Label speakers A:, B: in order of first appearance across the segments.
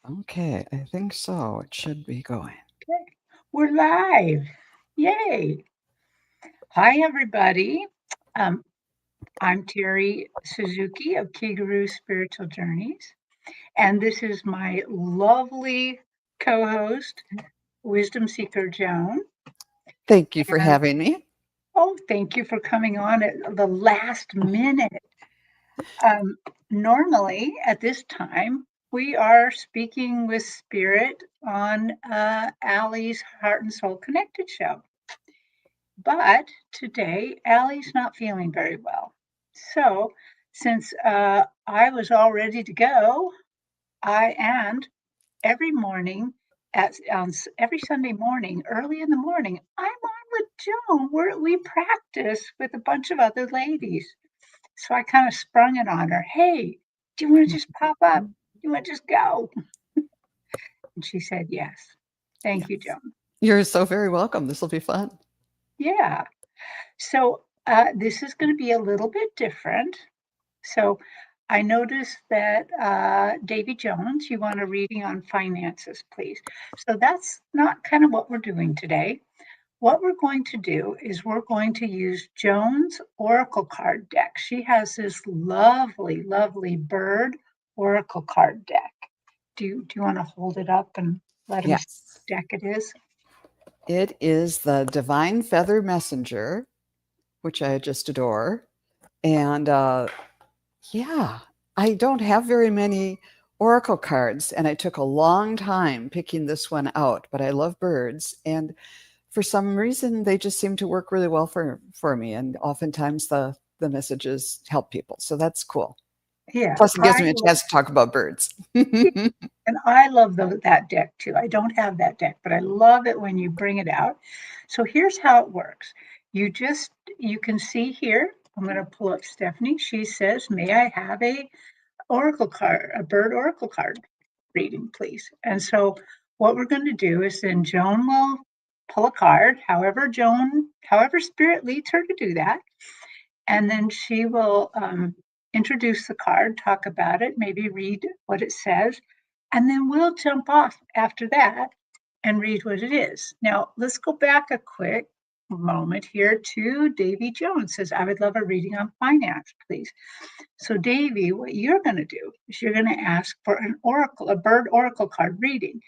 A: Okay, I think so. It should be going.
B: Okay, we're live. Yay. Hi, everybody. Um, I'm Terri Suzuki of Spiritual Journeys, and this is my lovely co host, Wisdom Seeker Joan.
A: Thank you for
B: And
A: having me.
B: oh, thank you for coming on at the last minute. Um, Normally, at this time, we are speaking with Spirit on Allie's Heart and Soul Connected show. But today, Allie's not feeling very well. So, since I was all ready to go, I and every morning, every Sunday morning, early in the morning, I'm on with Joan. We practice with a bunch of other ladies. So I kind of sprung it on her. Hey, do you want to just pop up? Do you want to just go? And she said yes. Thank you,
A: Yes.
B: Joan.
A: You're so very welcome. This will be fun.
B: Yeah. So this is going to be a little bit different. So I noticed that Davy Jones, you want a reading on finances, please. So that's not kind of what we're doing today. What we're going to do is we're going to use Joan's Oracle card deck. She has this lovely, lovely bird Oracle card deck. Do you want to hold it up and let them see
A: Yes.
B: what deck it is?
A: It is the Divine Feather Messenger, which I just adore. And yeah, I don't have very many oracle cards, and I took a long time picking this one out, but I love birds. And for some reason, they just seem to work really well for me. And oftentimes the messages help people. So that's cool.
B: Yeah,
A: Plus, it gives me a chance to talk about birds.
B: and I love that deck too. I don't have that deck, but I love it when you bring it out. So here's how it works. You can see here, I'm going to pull up Stephanie. She says, "May I have a bird oracle card reading, please?" And so what we're going to do is then Joan will pull a card, however Spirit leads her to do that. And then she will introduce the card, talk about it, maybe read what it says, and then we'll jump off after that and read what it is. Now, let's go back a quick moment here to Davy Jones says, "I would love a reading on finance, please." So, Davy, what you're going to do is you're going to ask for a bird oracle card reading,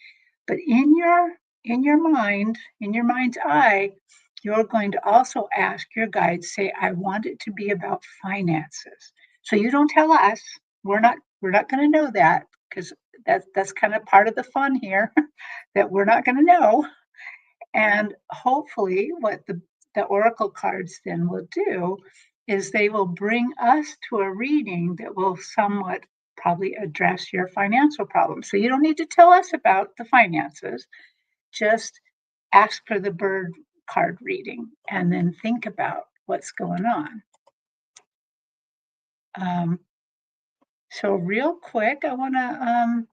B: but in your mind's eye, you're going to also ask your guide, say, "I want it to be about finances." So you don't tell us. We're not going to know that because that's kind of part of the fun here that we're not going to know. And hopefully, what the oracle cards then will do is they will bring us to a reading that will somewhat probably address your financial problems. So you don't need to tell us about the finances. Just ask for the bird card reading and then think about what's going on. Um, so, real quick, I want to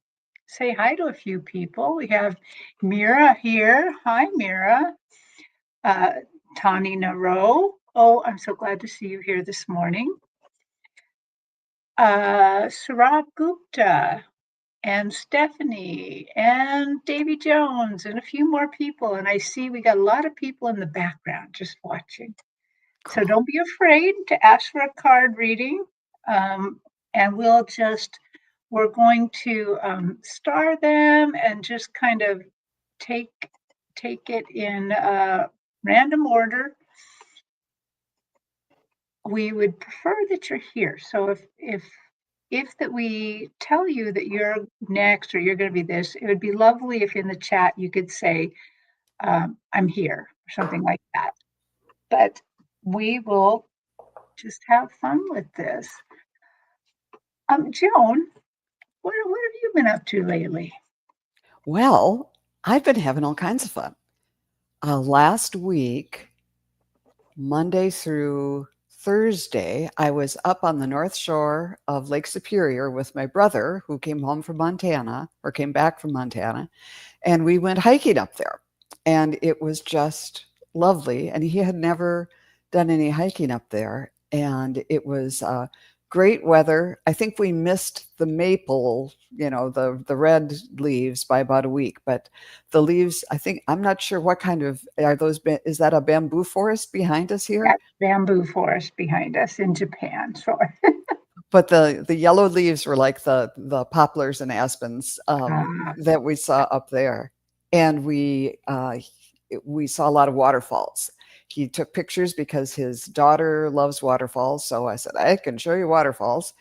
B: say hi to a few people. We have Mira here. Hi, Mira. Uh, Tani Naro. Oh, I'm so glad to see you here this morning. Saurabh Gupta and Stephanie and Davy Jones and a few more people. And I see we got a lot of people in the background just watching. So
A: Cool.
B: don't be afraid to ask for a card reading. And we're going to star them and just kind of take take it in random order. We would prefer that you're here. So if that we tell you that you're next or you're going to be this, it would be lovely if in the chat you could say, "I'm here," or something like that. But we will just have fun with this. Joan, what have you been up to lately?
A: Well, I've been having all kinds of fun. Last week, Monday through Thursday, I was up on the North Shore of Lake Superior with my brother, who came home from Montana or came back from Montana, and we went hiking up there. And it was just lovely. And he had never done any hiking up there. And it was great weather. I think we missed the maple, the red leaves by about a week, but the leaves, I think, I'm not sure what kind of are those. Is that a bamboo forest behind us here?
B: That bamboo forest behind us in Japan. So,
A: But the yellow leaves were like the poplars and aspens
B: uh,
A: that we saw up there, and we saw a lot of waterfalls. He took pictures because his daughter loves waterfalls, so I said I can show you waterfalls,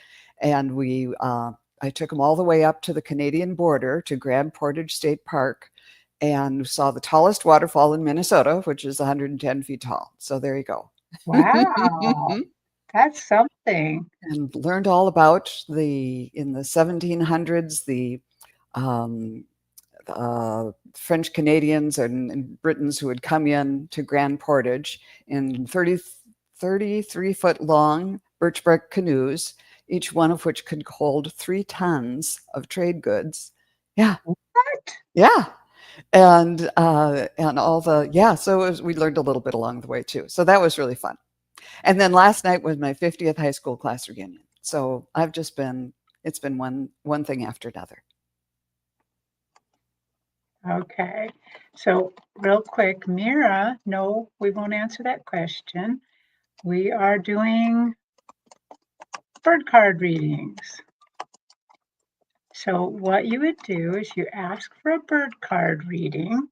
A: and I took him all the way up to the Canadian border to Grand Portage State Park, and saw the tallest waterfall in Minnesota, which is 110 feet tall. So there you go.
B: wow, that's something.
A: And learned all about in the 1700s, um, French Canadians and Britons who had come in to Grand Portage in 33-foot long birch bark canoes, each one of which could hold 3 tons of trade goods. Yeah,
B: What?
A: yeah. And all so we learned a little bit along the way too. So that was really fun. And then last night was my 50th high school class reunion. So it's been one thing after another.
B: Okay. So, real quick, Mira, no, we won't answer that question. We are doing bird card readings. So, what you would do is you ask for a bird card reading.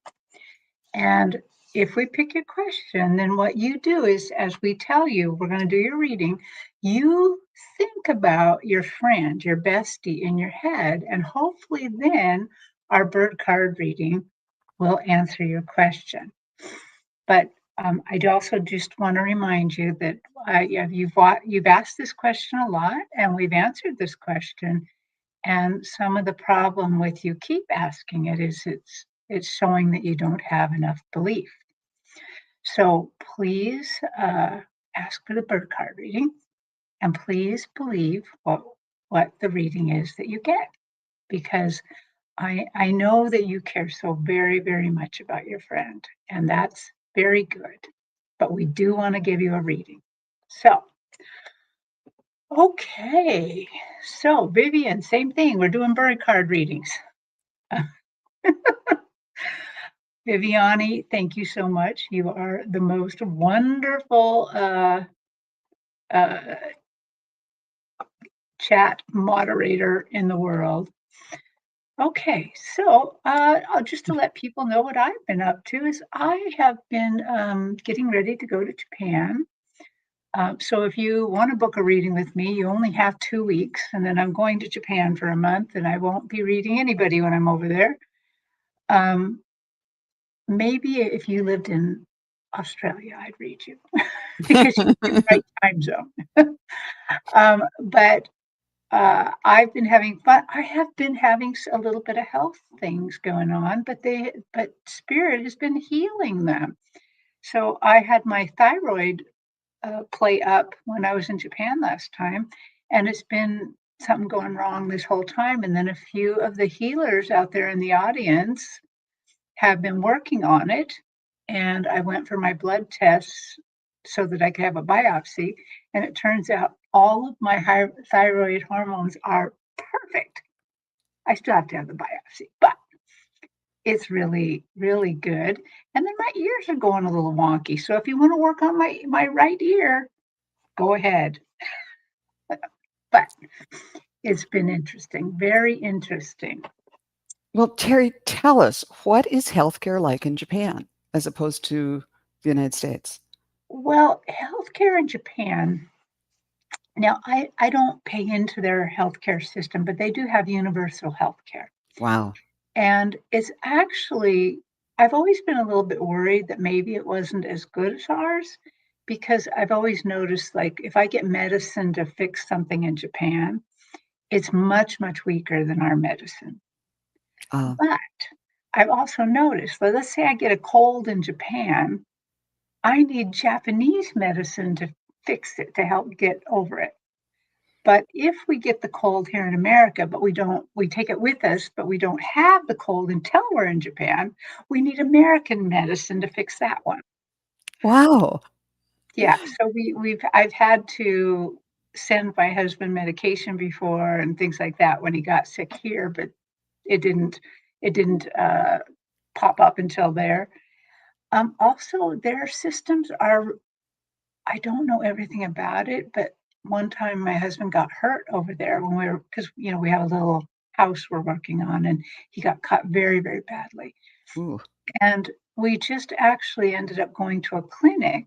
B: And if we pick a question, then what you do is, as we tell you, we're going to do your reading, you think about your friend, your bestie in your head, and hopefully then our bird card reading will answer your question. But I also just want to remind you that you've asked this question a lot, and we've answered this question. And some of the problem with you keep asking it is it's showing that you don't have enough belief. So please ask for the bird card reading, and please believe what the reading is that you get, because I know that you care so very, very much about your friend, and that's very good. But we do want to give you a reading. So, okay. So, Vivian, same thing. We're doing bird card readings. Viviani, thank you so much. You are the most wonderful uh, chat moderator in the world. Okay, so just to let people know what I've been up to is I have been getting ready to go to Japan. So if you want to book a reading with me, you only have 2 weeks, and then I'm going to Japan for a month, and I won't be reading anybody when I'm over there. Maybe if you lived in Australia, I'd read you because you're in the right time zone. But I've been having fun. I have been having a little bit of health things going on, but spirit has been healing them. So I had my thyroid play up when I was in Japan last time, and it's been something going wrong this whole time. And then a few of the healers out there in the audience have been working on it, and I went for my blood tests so that I could have a biopsy, and it turns out all of my thyroid hormones are perfect. I still have to have the biopsy, but it's really, really good. And then my ears are going a little wonky. So if you want to work on my right ear, go ahead. But it's been interesting, very interesting.
A: Well, Terry, tell us, what is healthcare like in Japan as opposed to the United States?
B: Well, healthcare in Japan. Now, I don't pay into their healthcare system, but they do have universal healthcare.
A: Wow.
B: And it's actually, I've always been a little bit worried that maybe it wasn't as good as ours, because I've always noticed, like, if I get medicine to fix something in Japan, it's much, much weaker than our medicine.
A: Uh,
B: But I've also noticed, let's say I get a cold in Japan, I need Japanese medicine to fix it, to help get over it. But if we get the cold here in America, but we take it with us, but we don't have the cold until we're in Japan, we need American medicine to fix that one.
A: wow.
B: Yeah, so I've had to send my husband medication before and things like that when he got sick here, but it didn't pop up until there. Also, their systems are, I don't know everything about it, but one time my husband got hurt over there when we were, because, we have a little house we're working on, and he got cut very, very badly.
A: Ooh.
B: And we just actually ended up going to a clinic,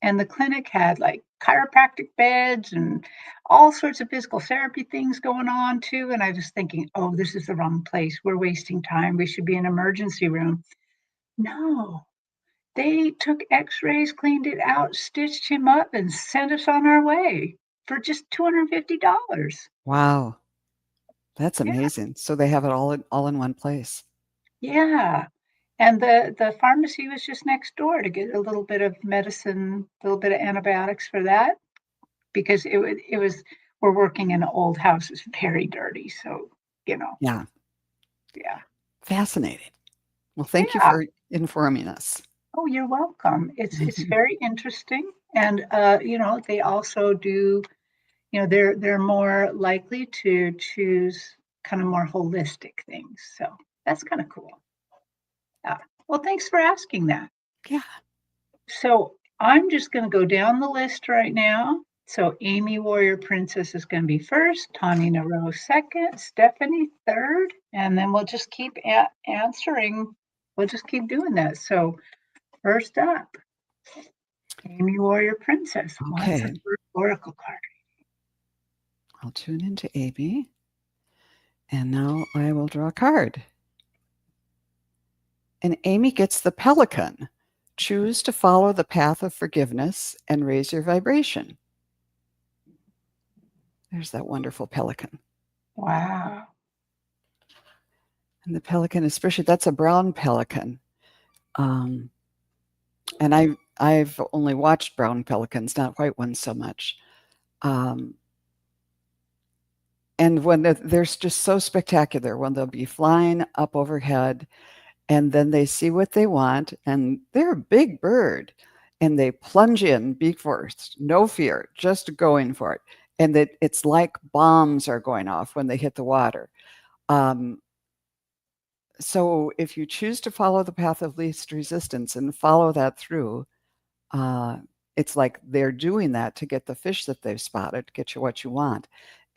B: and the clinic had like chiropractic beds and all sorts of physical therapy things going on too. And I was thinking, oh, this is the wrong place. We're wasting time. We should be in an emergency room. No, they took x-rays, cleaned it out, stitched him up, and sent us on our way for just $250.
A: Wow. That's
B: Yeah,
A: amazing. So they have it all in one place.
B: yeah. And the pharmacy was just next door to get a little bit of medicine, a little bit of antibiotics for that, because it was we're working in an old house, it's very dirty, so, you know,
A: Yeah.
B: yeah.
A: Fascinating. Well, thank you
B: Yeah.
A: for informing us.
B: Oh, you're welcome. It's
A: Mhm.
B: very interesting, and, they also do, they're more likely to choose kind of more holistic things, so that's kinda cool. Yeah. Well, thanks for asking that.
A: Yeah.
B: So I'm just going to go down the list right now. So Amy Warrior Princess is going to be first, Tawny Naro second, Stephanie third, and then we'll just keep answering. We'll just keep doing that. So first up, Amy Warrior Princess wants a
A: Okay.
B: first oracle card.
A: I'll tune into Amy. And now I will draw a card. And Amy gets the pelican. Choose to follow the path of forgiveness and raise your vibration. There's that wonderful pelican.
B: Wow.
A: And the pelican, especially, that's a brown pelican. Um, and I've only watched brown pelicans, not white ones so much. Um, and when they're just so spectacular, when they'll be flying up overhead, and then they see what they want, and they're a big bird, and they plunge in beak first, no fear, just going for it. And that it's like bombs are going off when they hit the water. Um, so if you choose to follow the path of least resistance and follow that through, uh, it's like they're doing that to get the fish that they've spotted, get you what you want.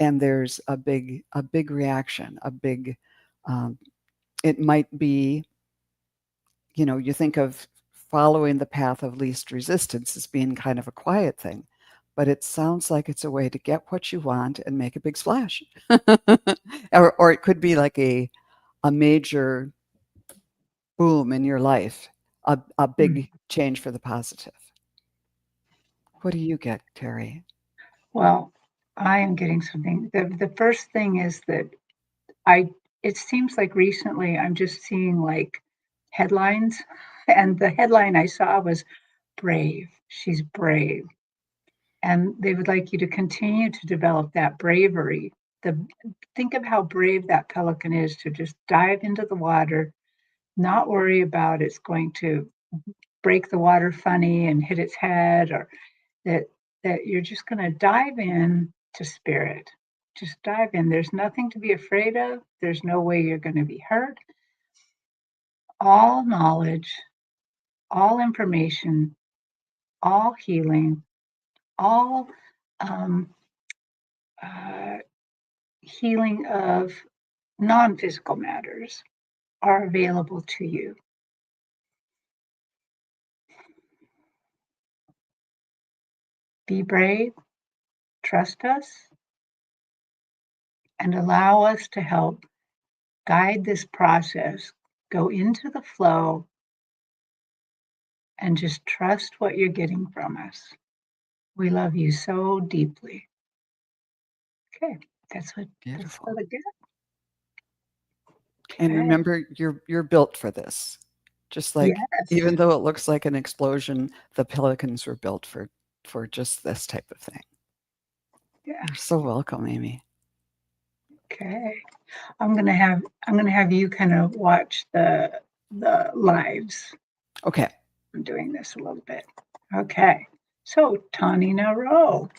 A: And there's a big reaction, a big, um, it might be, you think of following the path of least resistance as being kind of a quiet thing, but it sounds like it's a way to get what you want and make a big splash. Or it could be like a major boom in your life, a
B: Hmm.
A: big change for the positive. What do you get, Terry?
B: Well, I am getting something. The first thing is that I it seems like recently I'm just seeing like headlines, and the headline I saw was brave. She's brave. And they would like you to continue to develop that bravery. The Think of how brave that pelican is to just dive into the water, not worry about it's going to break the water funny and hit its head, or that you're just going to dive in to spirit. Just dive in. There's nothing to be afraid of. There's no way you're going to be hurt. All knowledge, all information, all healing, all um, uh, healing of non physical matters are available to you. Be brave, trust us, and allow us to help guide this process. Go into the flow and just trust what you're getting from us. We love you so deeply. Okay, that's
A: Beautiful.
B: what I get.
A: And
B: Okay.
A: remember, you're built for this. Just like
B: Yes.
A: even though it looks like an explosion, the pelicans were built for just this type of thing.
B: Yeah.
A: You're so welcome, Amy.
B: Okay. I'm gonna have you kind of watch the lives.
A: Okay.
B: I'm doing this a little bit. Okay. So Tani Naro.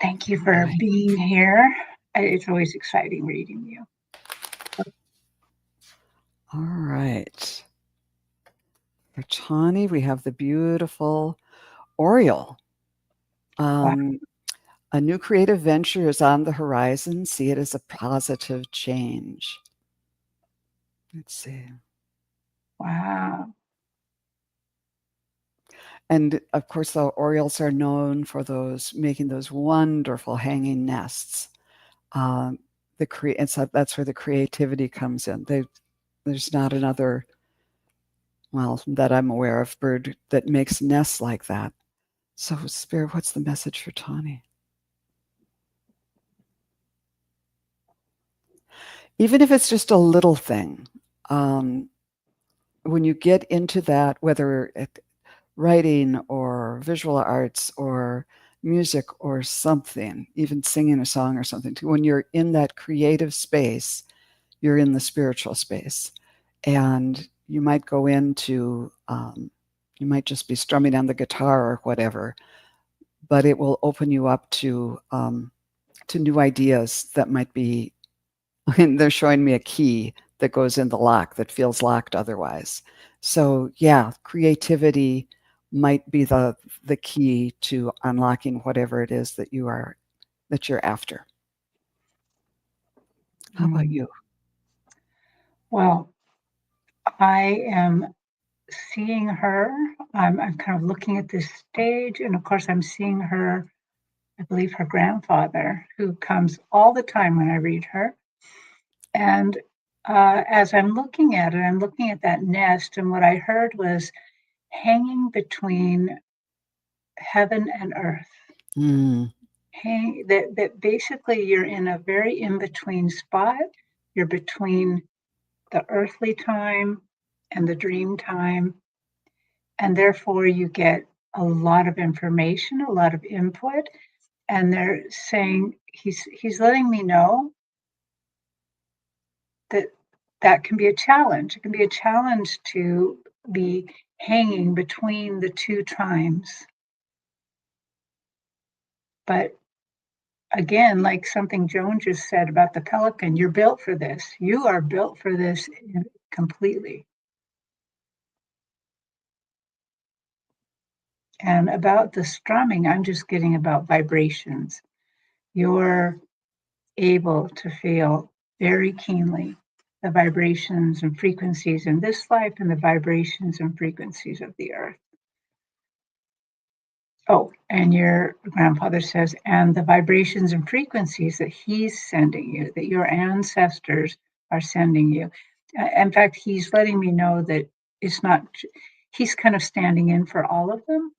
B: Thank you
A: All
B: for
A: right.
B: being here. It's always exciting reading you.
A: All right. For Tawny, we have the beautiful Oriole.
B: Wow.
A: Um, a new creative venture is on the horizon. See it as a positive change. Let's see.
B: Wow.
A: And of course, the orioles are known for those making those wonderful hanging nests. Um, and so that's where the creativity comes in. There's not another, well, that I'm aware of, bird that makes nests like that. So, Spirit, what's the message for Tawny? Even if it's just a little thing, um, when you get into that, whether writing or visual arts or music or something, even singing a song or something, when you're in that creative space, you're in the spiritual space. And you might go into, you might just be strumming on the guitar or whatever, but it will open you up to new ideas that might be, and they're showing me a key that goes in the lock that feels locked otherwise. So yeah, creativity might be the key to unlocking whatever it is that you're after. How about
B: Mm.
A: you?
B: Well, I am seeing her. I'm kind of looking at this stage, and of course, I'm seeing her, I believe her grandfather, who comes all the time when I read her. And as I'm looking at it, I'm looking at that nest, and what I heard was hanging between heaven and earth.
A: Mm,
B: That basically you're in a very in between spot. You're between the earthly time and the dream time, and therefore you get a lot of information, a lot of input. And they're saying he's letting me know that that can be a challenge. It can be a challenge to be hanging between the two times. But again, like something Joan just said about the pelican, you're built for this. You are built for this completely. And about the strumming, I'm just getting about vibrations. You're able to feel very keenly the vibrations and frequencies in this life and the vibrations and frequencies of the earth. Oh, and your grandfather says, and the vibrations and frequencies that he's sending you, that your ancestors are sending you. In fact, he's letting me know that it's not, he's kind of standing in for all of them.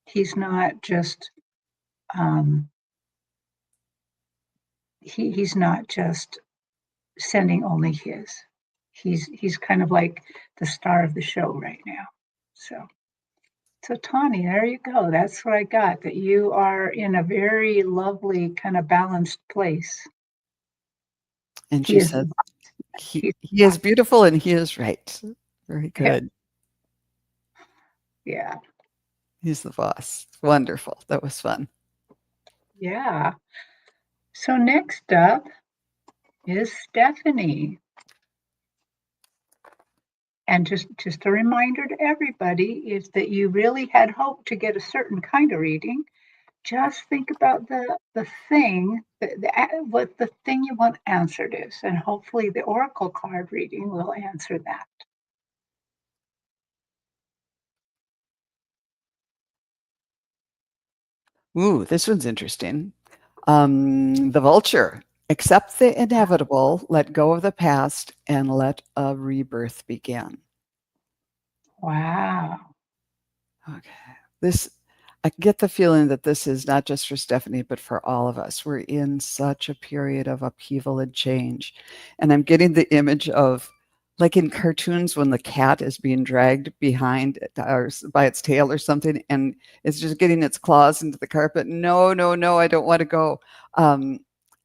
B: He's not just, um, he's not just sending only his. He's kind of like the star of the show right now. So Tawny, there you go. That's what I got. That you are in a very lovely kind of balanced place.
A: and
B: He
A: she
B: is.
A: said,
B: He's.
A: he is beautiful and he is right. Very
B: Yeah.
A: good.
B: Yeah.
A: He's the boss. Wonderful. That was fun.
B: Yeah. So next up is Stephanie. And just a reminder to everybody is that you really had hoped to get a certain kind of reading. Just think about the thing, what the thing you want answered is, and hopefully the oracle card reading will answer that.
A: Ooh, this one's interesting. The vulture. Accept the inevitable, let go of the past, and let a rebirth begin.
B: Wow.
A: Okay. This, I get the feeling that this is not just for Stephanie, but for all of us. We're in such a period of upheaval and change. And I'm getting the image of, like in cartoons, when the cat is being dragged behind or by its tail or something, and it's just getting its claws into the carpet. No, no, no, I don't want to go. Um,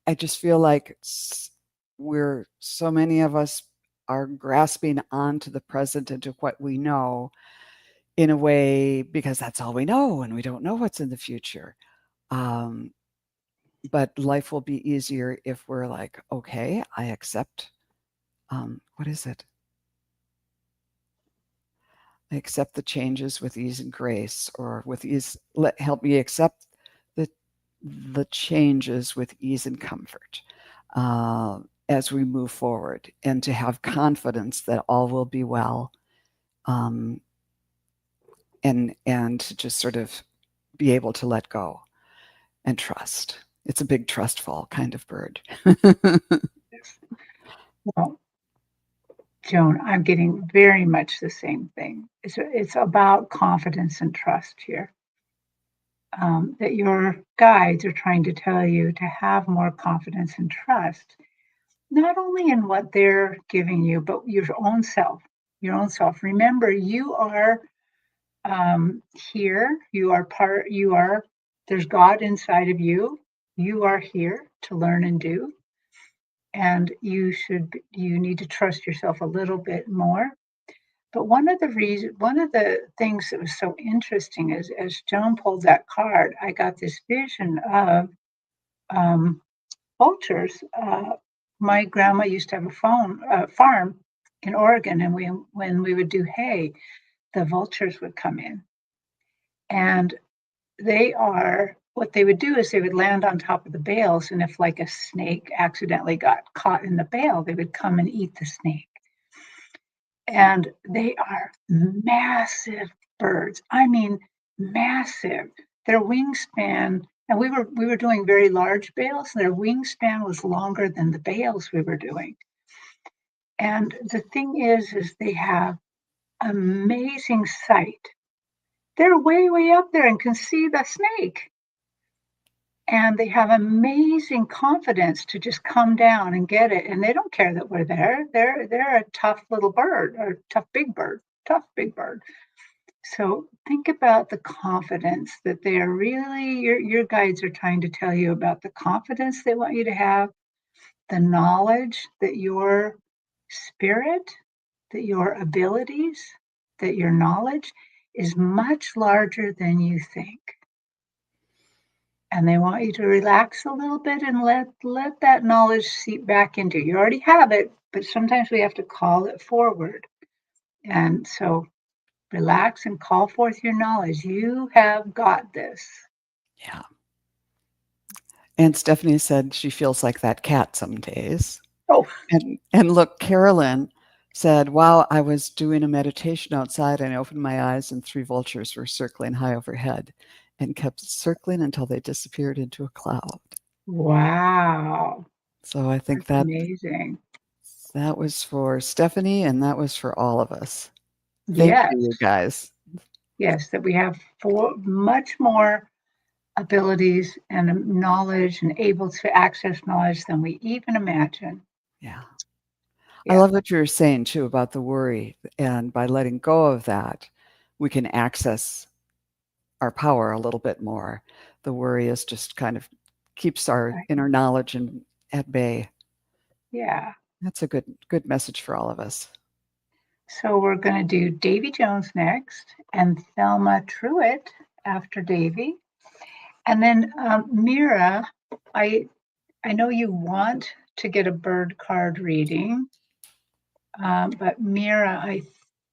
A: I just feel like we're, so many of us are grasping onto the present and to what we know in a way because that's all we know and we don't know what's in the future. Um, but life will be easier if we're like, okay, I accept. What is it? I accept the changes with ease and grace, or with ease. Help me accept the the changes with ease and comfort as we move forward, and to have confidence that all will be well, um, and to just sort of be able to let go and trust. It's a big trustful kind of bird.
B: Well, Joan, I'm getting very much the same thing. It's about confidence and trust here. That your guides are trying to tell you to have more confidence and trust, not only in what they're giving you, but your own self. Your own self. Remember, you are here. You are part. You are. There's God inside of you. You are here to learn and do, and you need to trust yourself a little bit more. But one of the things that was so interesting is as Joan pulled that card, I got this vision of um, vultures. My grandma used to have a farm in Oregon, and when we would do hay, the vultures would come in, and what they would do is they would land on top of the bales, and if like a snake accidentally got caught in the bale, they would come and eat the snake. And they are massive birds. I mean, massive. Their wingspan, and we were doing very large bales. Their wingspan was longer than the bales we were doing. And the thing is they have amazing sight. They're way, way up there and can see the snake. And they have amazing confidence to just come down and get it. And they don't care that we're there. They're a tough little bird, or tough big bird. So think about the confidence that they are really, your guides are trying to tell you about the confidence they want you to have, the knowledge that your spirit, that your abilities, that your knowledge is much larger than you think. And they want you to relax a little bit and let that knowledge seep back into you. You already have it, but sometimes we have to call it forward. And so relax and call forth your knowledge. You have got this.
A: Yeah. And Stephanie said she feels like that cat some days.
B: Oh,
A: And look, Carolyn said, "Wow, I was doing a meditation outside and I opened my eyes and three vultures were circling high overhead and kept circling until they disappeared into a cloud."
B: wow.
A: So I think
B: That's amazing.
A: that was for Stephanie and that was for all of us. Thank
B: Yes,
A: you, you guys.
B: yes, that we have much more abilities and knowledge and able to access knowledge than we even imagine.
A: Yeah. I
B: Yeah,
A: love what you were saying too about the worry. And by letting go of that, we can access our power a little bit more. The worry is just kind of keeps our
B: right.
A: inner knowledge at bay.
B: Yeah.
A: That's a good message for all of us.
B: So we're going to do Davy Jones next and Thelma Truitt after Davy. And then Mira, I I know you want to get a bird card reading, but Mira, I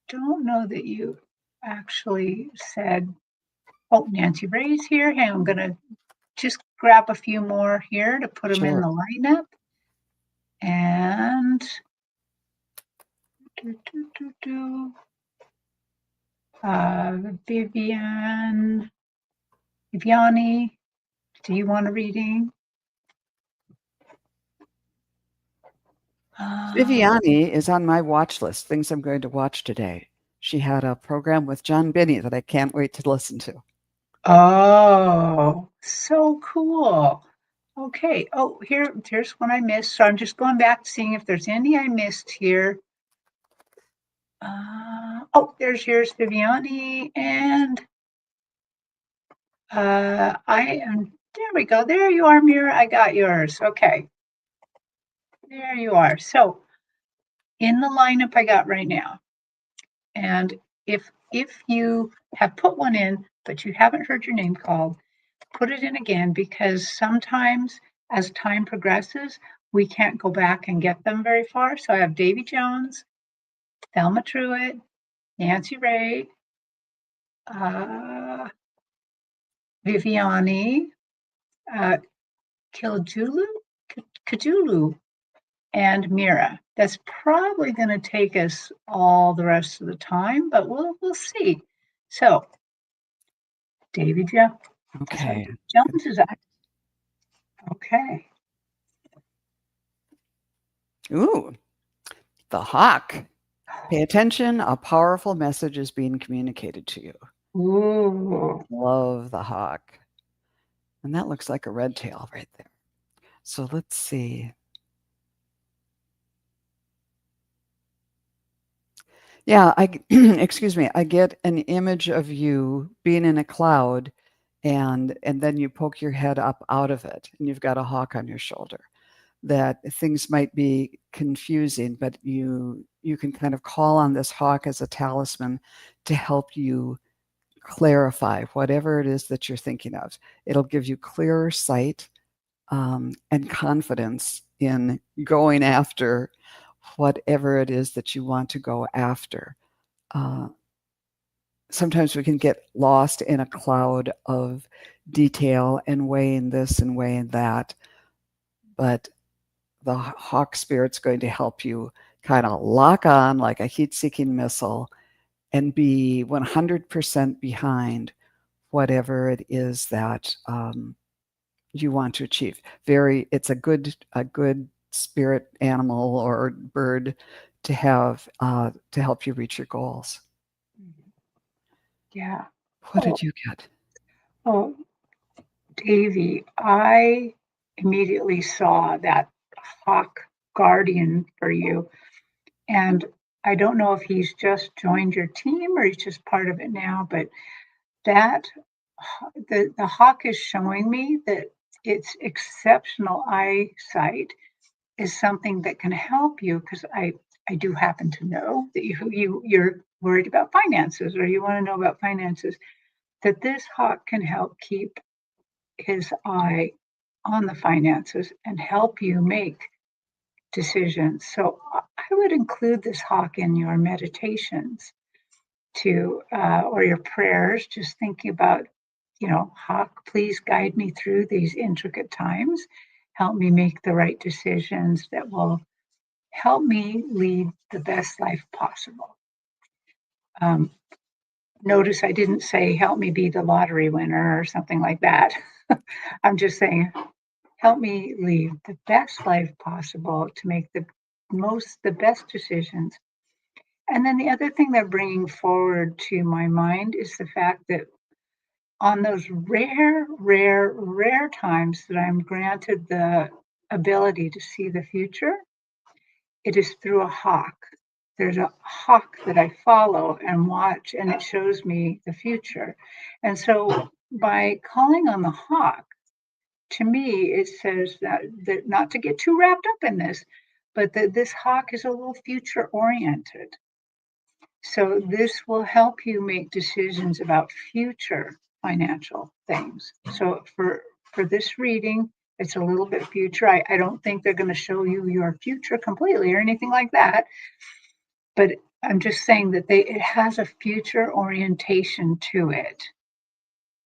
B: don't know that you actually said, oh, Nancy Ray's here. Hey, I'm going to just grab a few more here to put them in
A: Sure.
B: the lineup. And do, do, do, do. Viviani, do you want a reading? Uh,
A: Viviani is on my watch list, things I'm going to watch today. She had a program with John Binney that I can't wait to listen to.
B: oh, so cool. Okay. Oh, here's one I missed. So I'm just going back, seeing if there's any I missed here. Oh, there's yours, Viviani. And I am, there we go. There you are, Mira. I got yours. Okay. There you are. So in the lineup I got right now. And if you have put one in, but you haven't heard your name called, put it in again because sometimes as time progresses, we can't go back and get them very far. So I have Davy Jones, Thelma Truitt, Nancy Ray, uh, Viviani, uh, Kildulu, Kajulu, and Mira. That's probably going to take us all the rest of the time, but we'll see. So, Davy Jones. So
A: Okay.
B: Jones is up. Okay.
A: Ooh, the hawk. Pay attention. A powerful message is being communicated to you.
B: Ooh.
A: Love the hawk. And that looks like a red tail right there. So let's see. Yeah, excuse me. I get an image of you being in a cloud and then you poke your head up out of it and you've got a hawk on your shoulder. That things might be confusing, but you can kind of call on this hawk as a talisman to help you clarify whatever it is that you're thinking of. It'll give you clearer sight and confidence in going after whatever it is that you want to go after. Uh, Sometimes we can get lost in a cloud of detail and weighing this and weighing that, but the hawk spirit's going to help you kind of lock on like a heat-seeking missile and be 100% behind whatever it is that you want to achieve. It's a good spirit animal or bird to have to help you reach your goals.
B: Yeah.
A: What
B: Oh,
A: did you get?
B: oh, Davy, I immediately saw that hawk guardian for you. And I don't know if he's just joined your team or he's just part of it now, but that the hawk is showing me that its exceptional eyesight is something that can help you because I do happen to know that you're worried about finances or you want to know about finances, that this hawk can help keep his eye on the finances and help you make decisions. So I would include this hawk in your meditations to or your prayers, just thinking about, hawk, please guide me through these intricate times. Help me make the right decisions that will help me lead the best life possible. Um, Notice I didn't say help me be the lottery winner or something like that. I'm just saying help me lead the best life possible to make the best decisions. And then the other thing they're bringing forward to my mind is the fact that on those rare, rare, rare times that I'm granted the ability to see the future, it is through a hawk. There's a hawk that I follow and watch, and it shows me the future. And so by calling on the hawk, to me, it says that not to get too wrapped up in this, but that this hawk is a little future oriented. So this will help you make decisions about future financial things. So for this reading, it's a little bit future. I don't think they're going to show you your future completely or anything like that, but I'm just saying that it has a future orientation to it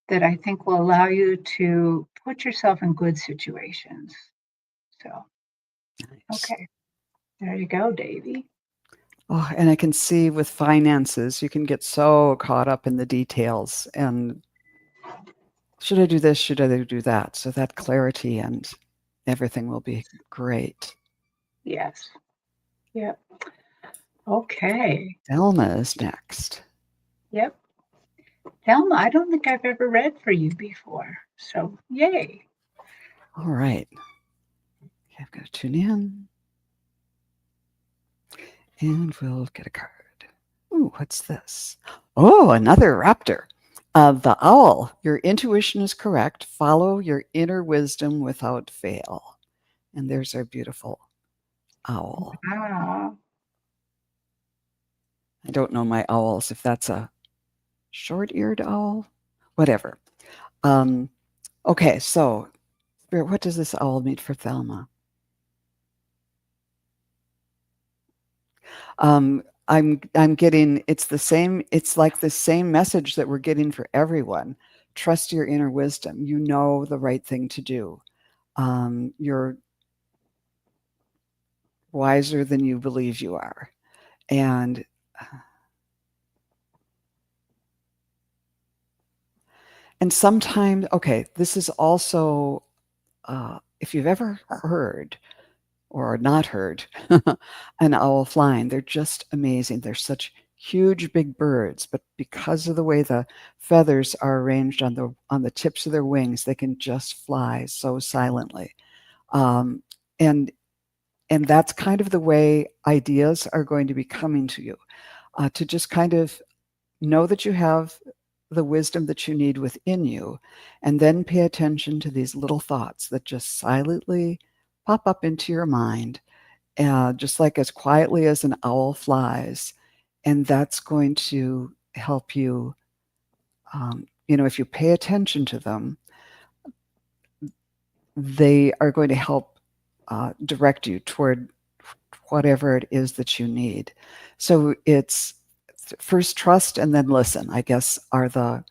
B: that I think will allow you to put yourself in good situations. So,
A: Nice.
B: okay, there you go, Davy.
A: Oh, and I can see with finances, you can get so caught up in the details and should I do this? Should I do that? So that clarity and everything will be great.
B: Yes. Yep. Okay.
A: Thelma is next.
B: Yep. Thelma, I don't think I've ever read for you before. So, yay.
A: All right. Okay, I've got to tune in and we'll get a card. Ooh, what's this? Oh, another raptor. The owl. Your intuition is correct. Follow your inner wisdom without fail. And there's our beautiful owl.
B: Ah,
A: I don't know my owls, if that's a short eared owl, whatever. Um, Okay, so Spirit, what does this owl mean for Thelma? I'm getting it's like the same message that we're getting for everyone. Trust your inner wisdom. You know the right thing to do. You're wiser than you believe you are. And sometimes, okay, this is also if you've ever heard or not heard an owl flying, they're just amazing. They're such huge, big birds, but because of the way the feathers are arranged on the tips of their wings, they can just fly so silently. Um, and and that's kind of the way ideas are going to be coming to you, to just kind of know that you have the wisdom that you need within you, and then pay attention to these little thoughts that just silently pop up into your mind, just like as quietly as an owl flies. And that's going to help you, if you pay attention to them, they are going to help direct you toward whatever it is that you need. So it's first trust and then listen, I guess, are the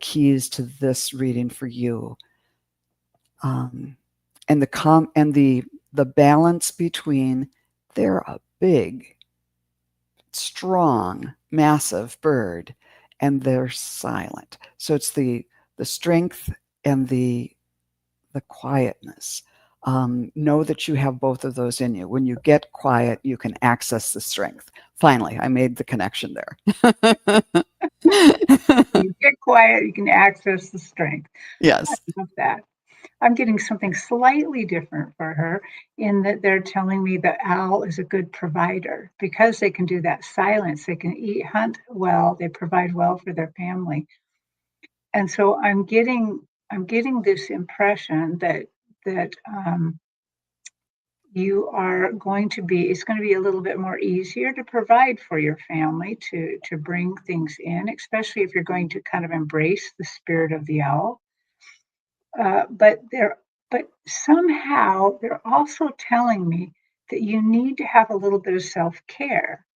A: keys to this reading for you. And the balance between they're a big, strong, massive bird, and they're silent. So it's the strength and the quietness. Know that you have both of those in you. When you get quiet, you can access the strength. Finally, I made the connection there.
B: You get quiet, you can access the strength. I
A: Yes.
B: love that. I'm getting something slightly different for her in that they're telling me the owl is a good provider because they can do that silence. They can eat, hunt well. They provide well for their family, and so I'm getting this impression that you are going to be. It's going to be a little bit more easier to provide for your family to bring things in, especially if you're going to kind of embrace the spirit of the owl. Uh, but they're but somehow they're also telling me that you need to have a little bit of self-care,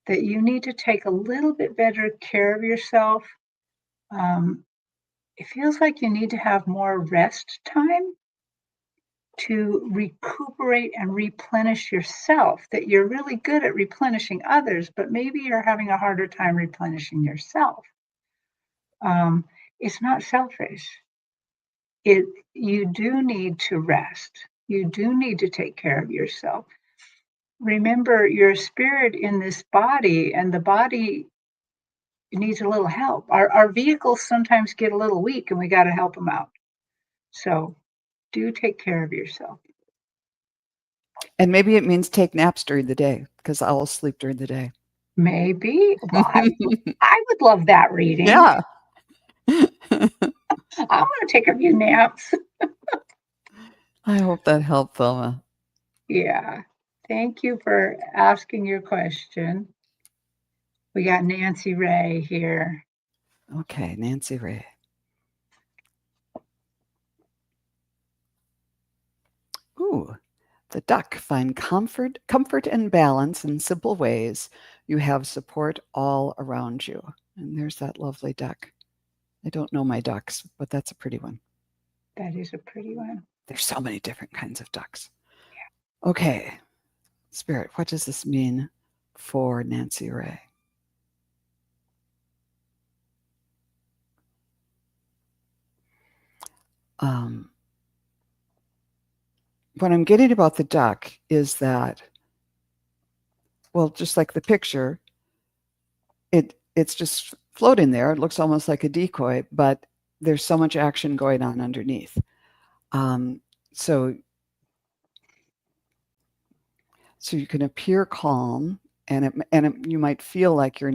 B: that you need to take a little bit better care of yourself. Um, it feels like you need to have more rest time to recuperate and replenish yourself, that you're really good at replenishing others, but maybe you're having a harder time replenishing yourself. Um, it's not selfish. It You do need to rest. You do need to take care of yourself. Remember your spirit in this body, and the body needs a little help. Our vehicles sometimes get a little weak and we got to help them out. So do take care of yourself.
A: And maybe it means take naps during the day because owls sleep during the day.
B: Maybe. Well, I would love that reading.
A: Yeah.
B: I want to take a few naps.
A: I hope that helped, Thelma.
B: Yeah. Thank you for asking your question. We got Nancy Ray here.
A: Okay, Nancy Ray. Ooh, the duck find comfort and balance in simple ways. You have support all around you. And there's that lovely duck. I don't know my ducks, but that's a pretty one.
B: That is a pretty one.
A: There's so many different kinds of ducks. Okay, Spirit, what does this mean for Nancy Ray? Um, what I'm getting about the duck is that, well, just like the picture, it's just floating there. It looks almost like a decoy, but there's so much action going on underneath. Um, so so you can appear calm, and you might feel like you're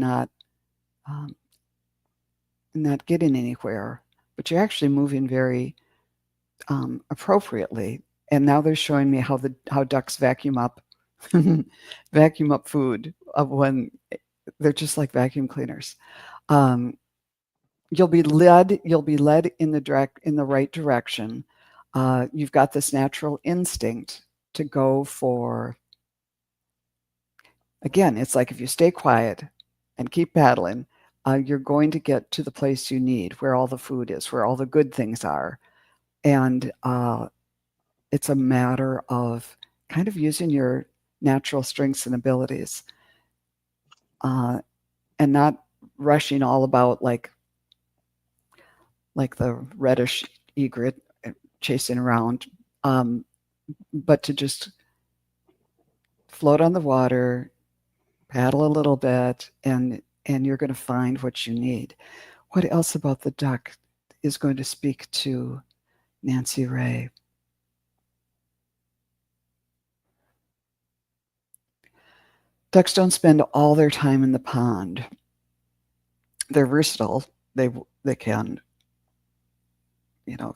A: um, not getting anywhere, but you're actually moving very appropriately. And now they're showing me how ducks vacuum up vacuum up food of when they're just like vacuum cleaners. Um, you'll be led in the right direction. You've got this natural instinct to go for, again, it's like if you stay quiet and keep paddling, you're going to get to the place you need, where all the food is, where all the good things are. And it's a matter of kind of using your natural strengths and abilities, uh, and not rushing all about like the reddish egret chasing around, um, but to just float on the water, paddle a little bit, and you're going to find what you need. What else about the duck is going to speak to Nancy Ray? Ducks don't spend all their time in the pond. They're versatile. They can,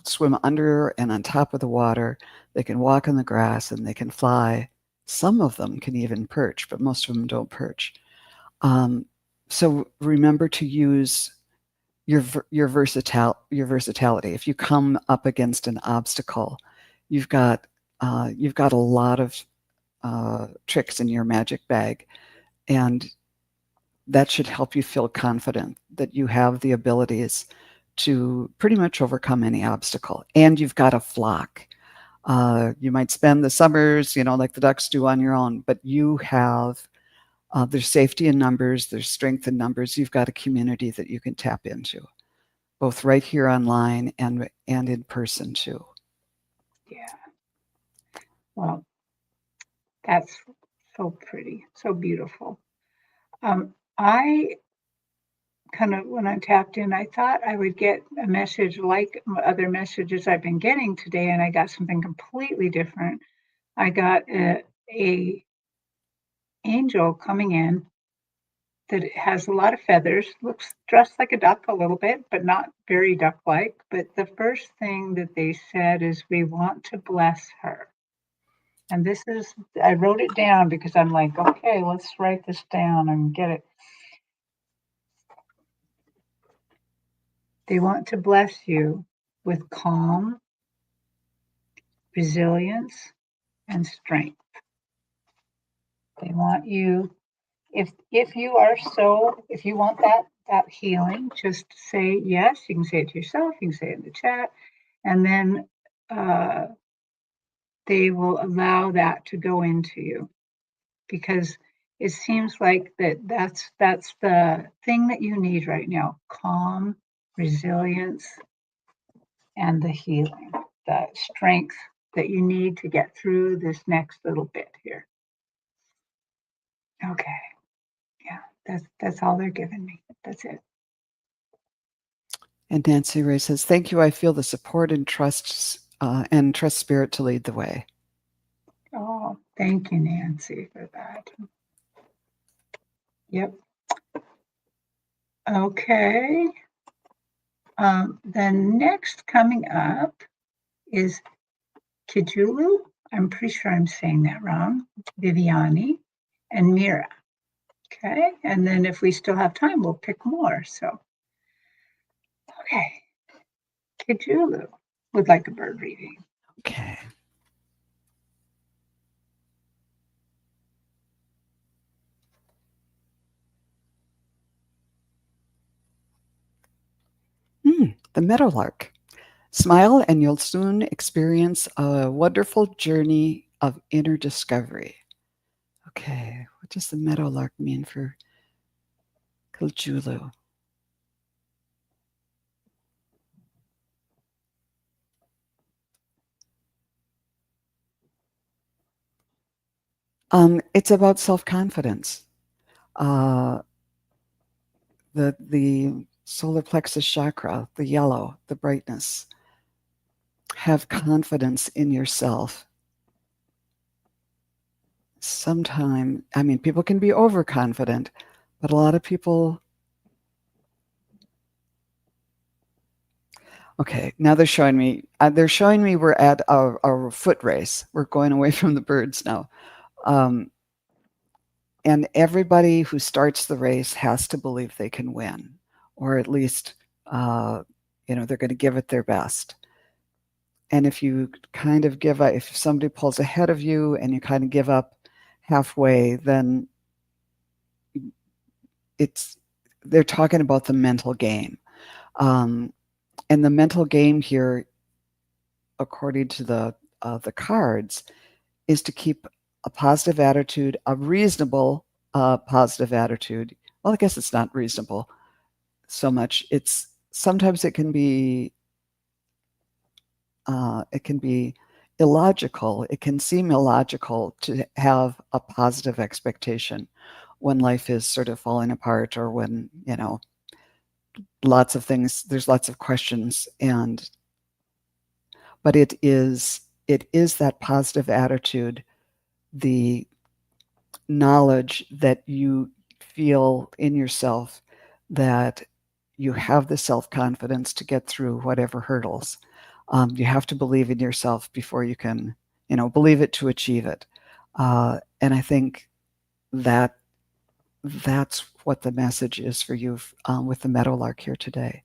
A: swim under and on top of the water. They can walk on the grass and they can fly. Some of them can even perch, but most of them don't perch. Um, so remember to use your versatility. If you come up against an obstacle, you've got a lot of tricks in your magic bag, and that should help you feel confident that you have the abilities to pretty much overcome any obstacle. And you've got a flock. You might spend the summers, like the ducks do, on your own, but you have there's safety in numbers, there's strength in numbers. You've got a community that you can tap into, both right here online and in person too.
B: Yeah. Well, that's so pretty, so beautiful. I kind of, when I tapped in, I thought I would get a message like other messages I've been getting today, and I got something completely different. I got a angel coming in that has a lot of feathers, looks dressed like a duck a little bit, but not very duck-like. But the first thing that they said is, "We want to bless her." And this is, I wrote it down because I'm like, okay, let's write this down and get it. They want to bless you with calm, resilience, and strength. They want you, if you are so, if you want that healing, just say yes. You can say it to yourself, you can say it in the chat, and then uh, they will allow that to go into you, because it seems like that's the thing that you need right now: calm, resilience, and the healing, the strength that you need to get through this next little bit here. Okay. Yeah, that's all they're giving me. That's it.
A: And Nancy Ray says, "Thank you. I feel the support and trust spirit to lead the way."
B: Oh, thank you, Nancy, for that. Yep. Okay. The next coming up is Kijulu. I'm pretty sure I'm saying that wrong. Viviani and Mira. Okay. And then if we still have time, we'll pick more. So, okay. Kijulu would like a bird reading.
A: Okay. The meadowlark. Smile and you'll soon experience a wonderful journey of inner discovery. Okay, what does the meadowlark mean for Kiljulu? It's about self-confidence. Uh, the solar plexus chakra, the yellow, the brightness. Have confidence in yourself. People can be overconfident, but a lot of people. Okay, now they're showing me. We're at a foot race. We're going away from the birds now, and everybody who starts the race has to believe they can win, or at least uh, they're going to give it their best. And if you kind of give up, if somebody pulls ahead of you and you kind of give up halfway, then it's they're talking about the mental game. Um, and the mental game here, according to the cards, is to keep a positive attitude, a reasonable positive attitude. Well, I guess it's not reasonable so much. It's sometimes it can be illogical. It can seem illogical to have a positive expectation when life is sort of falling apart, or when lots of things. There's lots of questions, but it is that positive attitude, the knowledge that you feel in yourself that you have the self-confidence to get through whatever hurdles. You have to believe in yourself before you can, believe it to achieve it. And I think that that's what the message is for you with the meadowlark here today.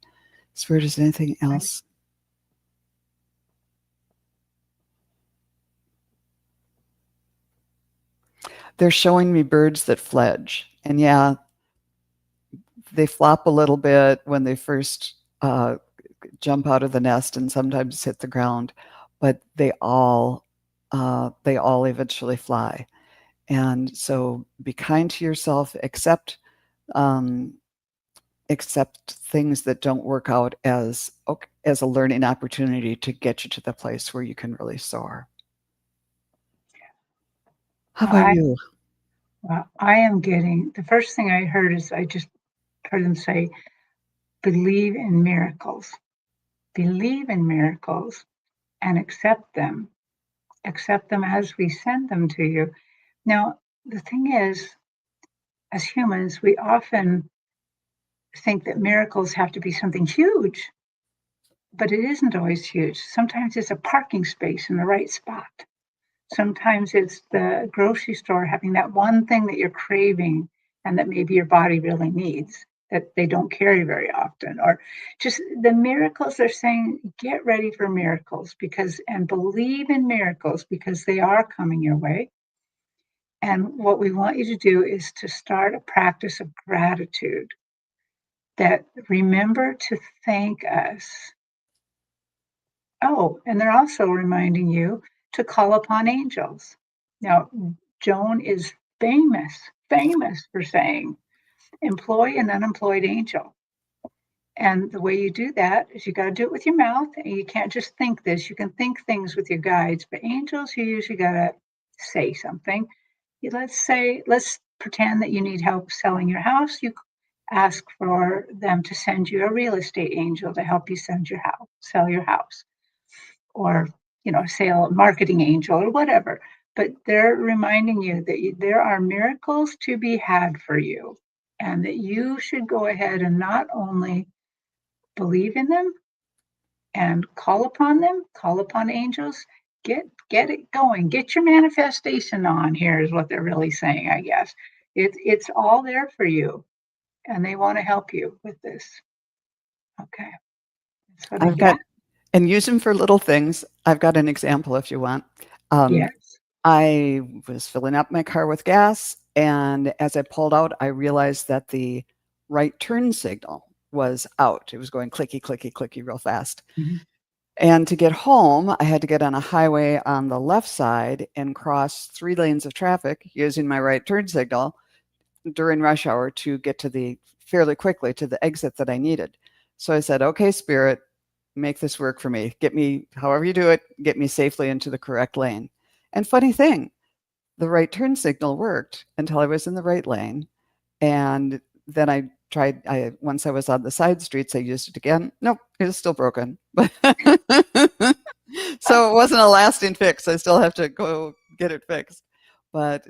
A: Spirit, is there anything else? They're showing me birds that fledge. And yeah, they flop a little bit when they first jump out of the nest and sometimes hit the ground, but they all eventually fly. And so be kind to yourself, um, accept things that don't work out as a learning opportunity to get you to the place where you can really soar. How about
B: I
A: you?
B: I am getting the first thing I heard is I just heard them say, believe in miracles. Believe in miracles and accept them. Accept them as we send them to you. Now, the thing is, as humans, we often think that miracles have to be something huge, but it isn't always huge. Sometimes it's a parking space in the right spot. Sometimes it's the grocery store having that one thing that you're craving and that maybe your body really needs that they don't carry very often. Or just the miracles, they're saying, get ready for miracles and believe in miracles because they are coming your way. And what we want you to do is to start a practice of gratitude, that remember to thank us. Oh, and they're also reminding you to call upon angels. Now, Joan is famous for saying, employ an unemployed angel. And the way you do that is you got to do it with your mouth. And you can't just think this. You can think things with your guides, but angels, you usually got to say something. Let's pretend that you need help selling your house. You ask for them to send you a real estate angel to help you sell your house, or sale marketing angel or whatever. But they're reminding you that there are miracles to be had for you, and that you should go ahead and not only believe in them and call upon angels, get it going, get your manifestation on. Here is what they're really saying, I guess. It's all there for you, and they want to help you with this. Okay, that's what I
A: I've
B: get.
A: got, and use them for little things. I've got an example if you want. Um,
B: Yes.
A: I was filling up my car with gas, and as I pulled out, I realized that the right turn signal was out. It was going clicky, clicky, clicky real fast.
B: Mhm.
A: And to get home, I had to get on a highway on the left side and cross 3 lanes of traffic using my right turn signal during rush hour to get fairly quickly to the exit that I needed. So I said, okay, Spirit, make this work for me. Get me, however you do it, get me safely into the correct lane. And funny thing, the right turn signal worked until I was in the right lane. And then once I was on the side streets, I used it again. Nope, it was still broken. So it wasn't a lasting fix. I still have to go get it fixed. But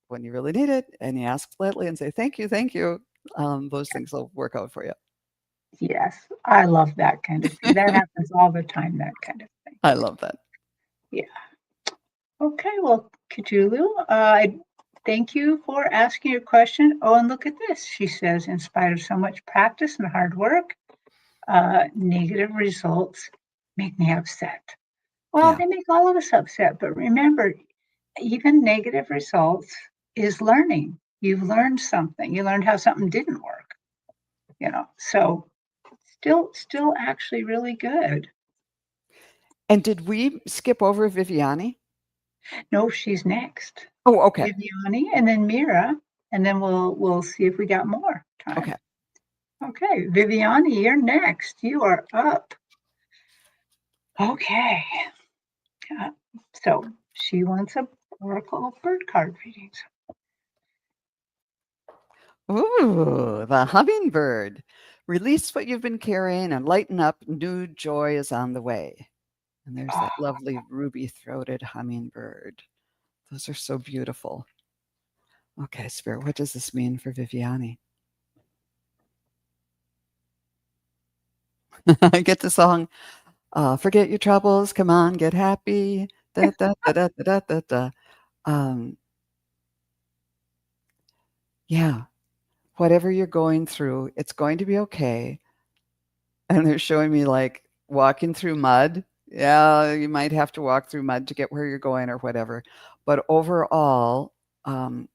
A: when you really need it and you ask politely and say, thank you, those things will work out for you.
B: Yes, I love that kind of thing. That happens all the time, that kind of thing.
A: I love that.
B: Yeah. Okay, well, Kajulu, thank you for asking your question. Oh, and look at this. She says, in spite of so much practice and hard work, Negative results make me upset. Well,
A: Yeah.
B: they make all of us upset, but remember, even negative results is learning. You've learned something. You learned how something didn't work, So still actually really good.
A: And did we skip over Viviani?
B: No, she's next.
A: Oh, okay.
B: Viviani and then Mira, and then we'll see if we got more time.
A: Okay.
B: Okay, Viviani, you're next. You are up. Okay. Uh, so she wants a oracle bird card readings.
A: Ooh, the hummingbird. Release what you've been carrying and lighten up. New joy is on the way. And there's that
B: Oh,
A: lovely ruby-throated hummingbird. Those are so beautiful. Okay, Spirit, what does this mean for Viviani? I get the song, Forget Your Troubles, Come On, Get Happy. Da, da, da, da, da, da, da. Um, yeah, whatever you're going through, it's going to be okay. And they're showing me like walking through mud. Yeah, you might have to walk through mud to get where you're going or whatever. But overall, um,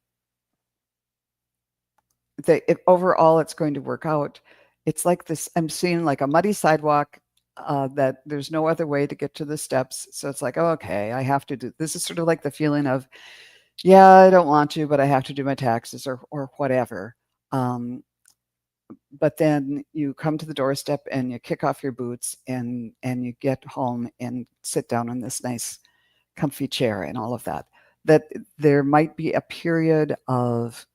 A: overall it's going to work out. It's like this. I'm seeing like a muddy sidewalk that there's no other way to get to the steps. So it's like, oh, okay, I have to do. This is sort of like the feeling of, yeah, I don't want to, but I have to do my taxes or whatever. Um, but then you come to the doorstep and you kick off your boots and you get home and sit down in this nice comfy chair and all of that. That there might be a period of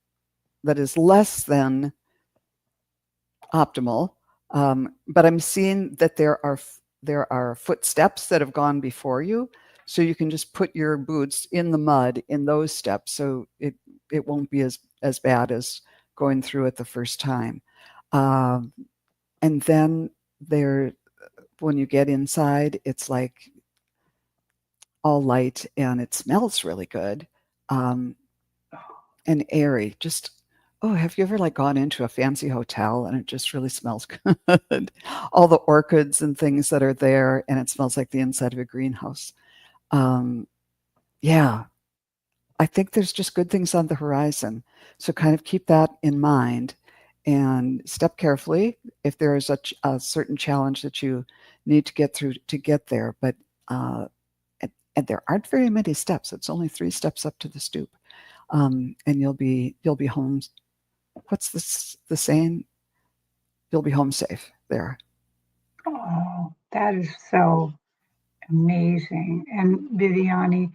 A: that is less than optimal. But I'm seeing that there are footsteps that have gone before you, so you can just put your boots in the mud in those steps, so it won't be as bad as going through it the first time. Um, and then there, when you get inside, it's like all light and it smells really good. Um, and airy. Just oh, have you ever like gone into a fancy hotel and it just really smells good? All the orchids and things that are there, and it smells like the inside of a greenhouse. Um, yeah, I think there's just good things on the horizon. So kind of keep that in mind and step carefully if there is a certain challenge that you need to get through to get there. But and there aren't very many steps. It's only 3 steps up to the stoop, and you'll be home. What's the saying? You'll be home safe there.
B: oh, that is so amazing. And Viviani,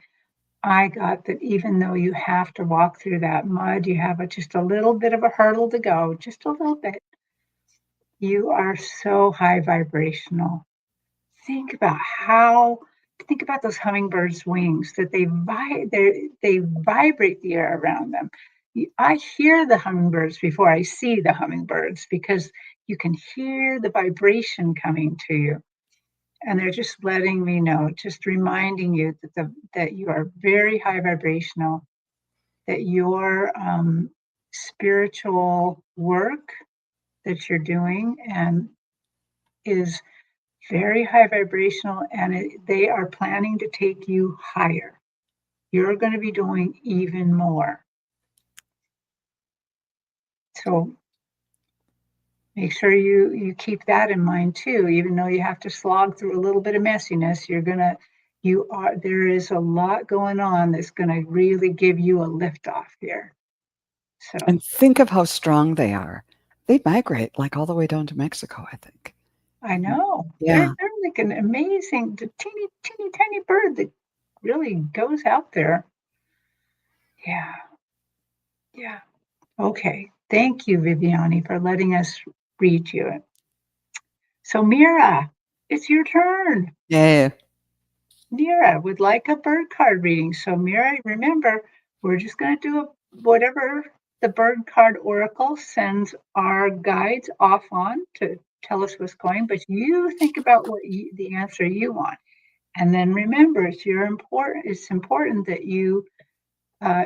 B: I got that even though you have to walk through that mud, you have just a little bit of a hurdle to go, just a little bit. You are so high vibrational. Think about how think about those hummingbirds' wings that they vibrate the air around them. I hear the hummingbirds before I see the hummingbirds because you can hear the vibration coming to you. And they're just letting me know, just reminding you that you are very high vibrational, that your spiritual work that you're doing and is very high vibrational, and they are planning to take you higher. You're going to be doing even more. So make sure you keep that in mind too. Even though you have to slog through a little bit of messiness, there is a lot going on that's going to really give you a lift off here. So
A: And think of how strong they are. They migrate like all the way down to Mexico, I think.
B: I know
A: Yeah.
B: they're like an amazing, teeny tiny bird that really goes out there. Yeah, yeah. Okay. Thank you, Viviani, for letting us read you. So, Mira, it's your turn.
A: Yeah.
B: Mira would like a bird card reading. So, Mira, remember, we're just going to do whatever the bird card oracle sends our guides off on to tell us what's going. But you think about the answer you want, and then remember, It's important that you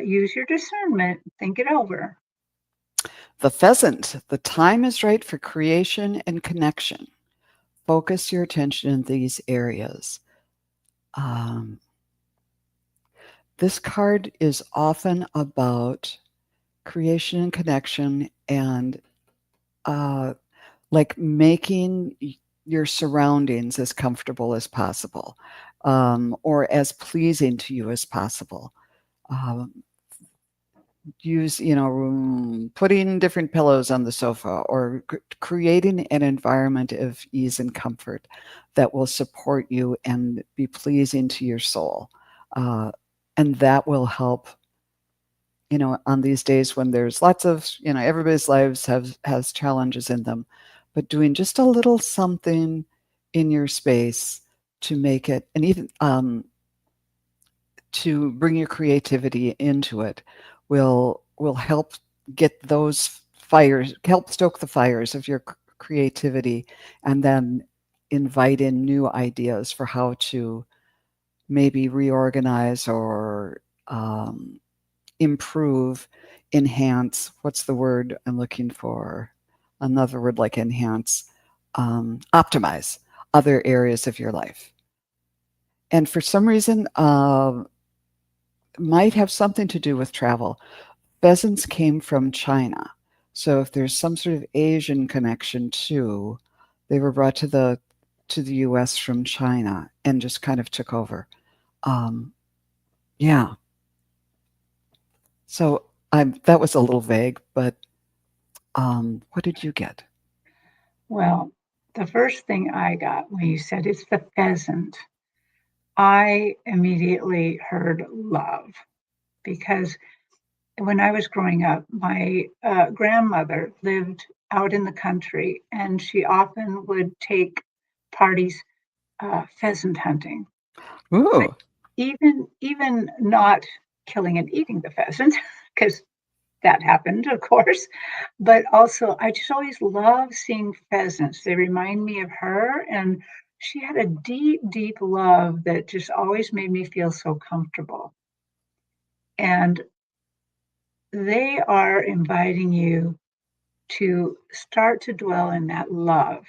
B: use your discernment. Think it over.
A: The pheasant. The time is right for creation and connection. focus your attention in these areas. Um, this card is often about creation and connection and like making your surroundings as comfortable as possible, or as pleasing to you as possible. Um, use, putting different pillows on the sofa or creating an environment of ease and comfort that will support you and be pleasing to your soul. Uh, and that will help, on these days when there's lots of, everybody's lives has challenges in them, but doing just a little something in your space to make it, and even to bring your creativity into it, will help get those fires, help stoke the fires of your creativity, and then invite in new ideas for how to maybe reorganize or improve, enhance. What's the word I'm looking for? Another word like enhance, optimize other areas of your life. And for some reason, might have something to do with travel. Pheasants came from China. So if there's some sort of Asian connection too, they were brought to the US from China and just kind of took over. Yeah. So that was a little vague, but what did you get?
B: Well, the first thing I got when you said it's the pheasant, I immediately heard love because when I was growing up, my grandmother lived out in the country and she often would take parties pheasant hunting. But
A: Ooh.
B: even not killing and eating the pheasant, because that happened, of course. But also, I just always love seeing pheasants. They remind me of her, and she had a deep, deep love that just always made me feel so comfortable. And they are inviting you to start to dwell in that love.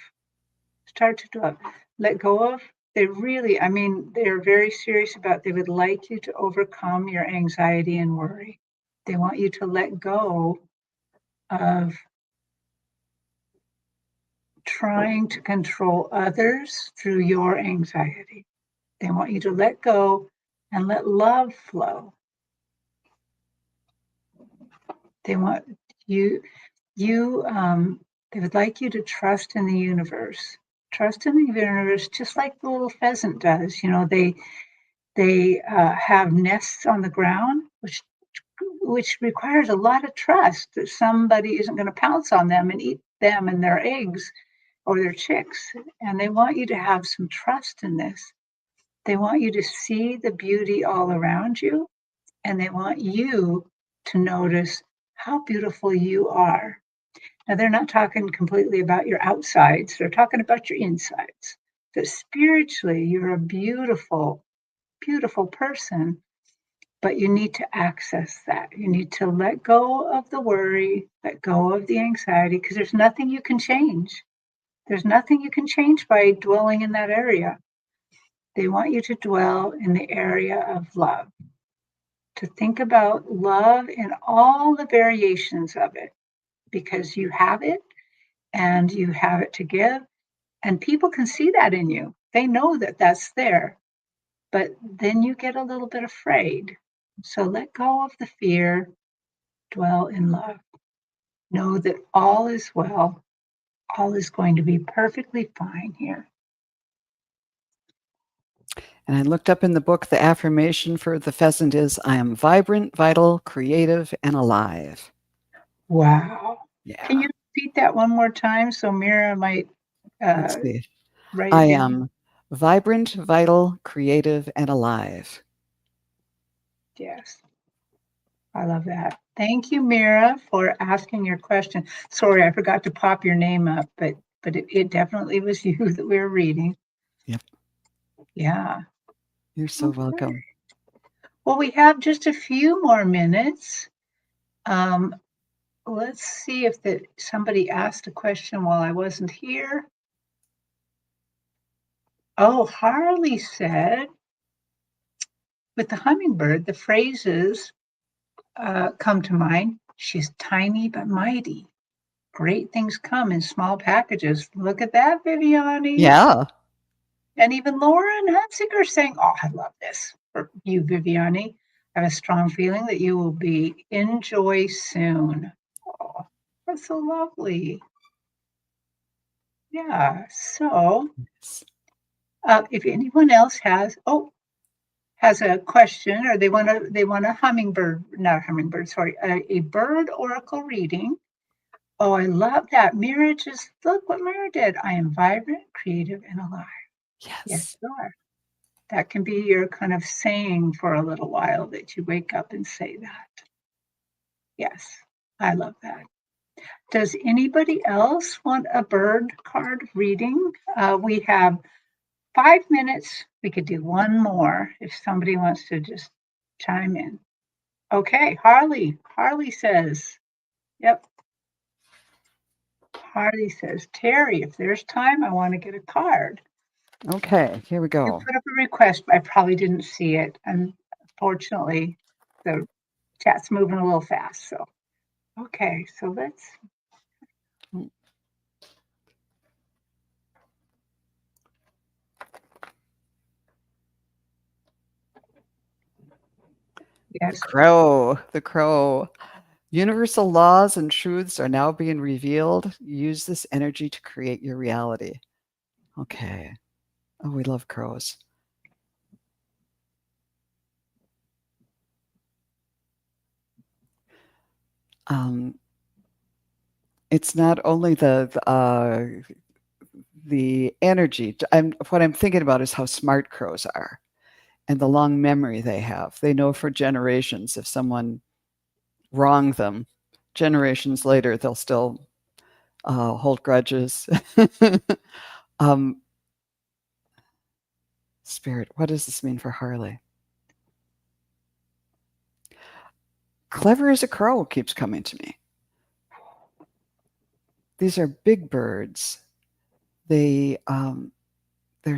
B: Start to dwell, let go of. They really, I mean, they're very serious about they would like you to overcome your anxiety and worry. They want you to let go of trying to control others through your anxiety. They want you to let go and let love flow. They want you, they would like you to trust in the universe. Trust in the universe, just like the little pheasant does. They have nests on the ground, which requires a lot of trust that somebody isn't going to pounce on them and eat them and their eggs or their chicks. And they want you to have some trust in this. They want you to see the beauty all around you, and they want you to notice how beautiful you are. Now, they're not talking completely about your outsides, they're talking about your insides. That spiritually, you're a beautiful, beautiful person, but you need to access that. You need to let go of the worry, let go of the anxiety, because there's nothing you can change. There's nothing you can change by dwelling in that area. They want you to dwell in the area of love, to think about love in all the variations of it, because you have it and you have it to give, and people can see that in you. They know that that's there, but then you get a little bit afraid. So let go of the fear, dwell in love. Know that all is well, all is going to be perfectly fine here.
A: And I looked up in the book, the affirmation for the pheasant is, I am vibrant, vital, creative, and alive.
B: Wow. Can
A: Yeah.
B: you repeat that one more time so Mira might
A: Let's
B: uh,
A: see.
B: write
A: I
B: it down?
A: am vibrant, vital, creative, and alive.
B: Yes, I love that. Thank you, Mira, for asking your question. Sorry, I forgot to pop your name up, but it definitely was you that we were reading.
A: Yep.
B: Yeah.
A: You're so
B: Okay.
A: welcome.
B: Well, we have just a few more minutes. Um, let's see if somebody asked a question while I wasn't here. Oh, Harley said, with the hummingbird, the phrases come to mind. She's tiny but mighty. Great things come in small packages. Look at that, Viviani.
A: Yeah.
B: And even Lauren Hunsiker saying, oh, I love this for you, Viviani. I have a strong feeling that you will be in joy soon. Oh, that's so lovely. Yeah. So if anyone else has a question, or they want a hummingbird, not a hummingbird, sorry, a bird oracle reading. Oh, I love that. Mira just look what Mira did. I am vibrant, creative, and alive. Yes,
A: Yes.
B: you are. That can be your kind of saying for a little while, that you wake up and say that. Yes, I love that. Does anybody else want a bird card reading? We have 5 minutes. We could do one more if somebody wants to just chime in. Okay, Harley. Harley says, yep. Harley says, Terry, if there's time, I want to get a card.
A: Okay, here we
B: You
A: go.
B: put up a request, but I probably didn't see it. Unfortunately, the chat's moving a little fast. So, okay, so let's.
A: The
B: Yes.
A: crow. The crow. Universal laws and truths are now being revealed. Use this energy to create your reality. Okay. Oh, we love crows. Um, it's not only the energy. What I'm thinking about is how smart crows are and the long memory they have. They know for generations if someone wronged them, generations later they'll still hold grudges. um, Spirit, what does this mean for Harley? Clever as a crow keeps coming to me. These are big birds. They're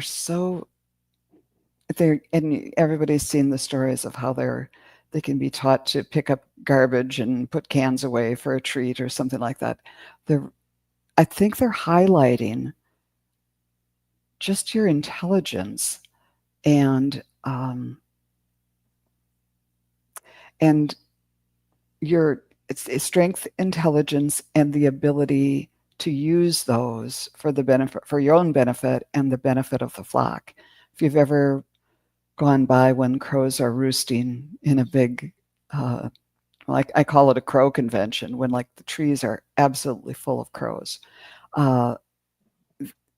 A: so and everybody's seen the stories of how they can be taught to pick up garbage and put cans away for a treat or something like that. They're I think they're highlighting just your intelligence and and your it's strength, intelligence, and the ability to use those for the benefit for your own benefit and the benefit of the flock. If you've ever gone by when crows are roosting in a big like I call it a crow convention, when like the trees are absolutely full of crows. Uh,